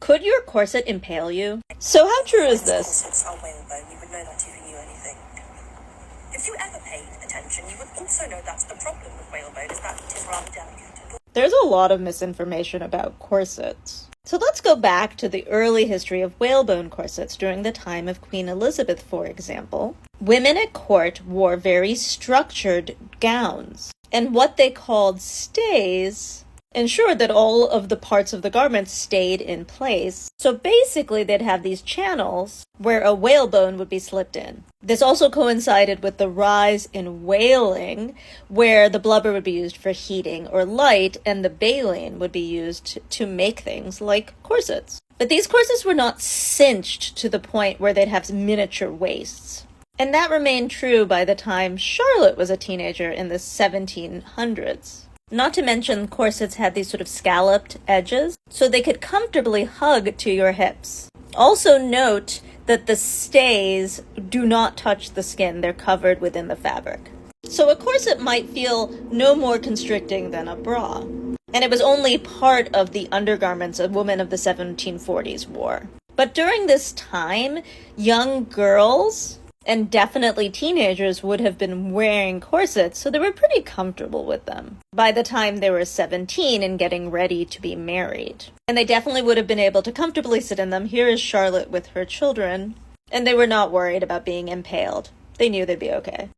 Could your corset impale you? So how true is this? Corsets are whalebone. You would know that if you knew anything. If you ever paid attention, you would also know that's the problem with whalebone, is that it is rather delicate. There's a lot of misinformation about corsets. So let's go back to the early history of whalebone corsets during the time of Queen Elizabeth, for example. Women at court wore very structured gowns, and what they called stays ensured that all of the parts of the garment stayed in place. So basically they'd have these channels where a whalebone would be slipped in. This also coincided with the rise in whaling, where the blubber would be used for heating or light, and the baleen would be used to make things like corsets. But these corsets were not cinched to the point where they'd have miniature waists. And that remained true by the time Charlotte was a teenager in the 1700s. Not to mention, corsets had these sort of scalloped edges, so they could comfortably hug to your hips. Also note that the stays do not touch the skin, they're covered within the fabric. So a corset might feel no more constricting than a bra. And it was only part of the undergarments a woman of the 1740s wore. But during this time, young girls, and definitely teenagers, would have been wearing corsets, so they were pretty comfortable with them by the time they were 17 and getting ready to be married. And they definitely would have been able to comfortably sit in them. Here is Charlotte with her children, and they were not worried about being impaled. They knew they'd be okay.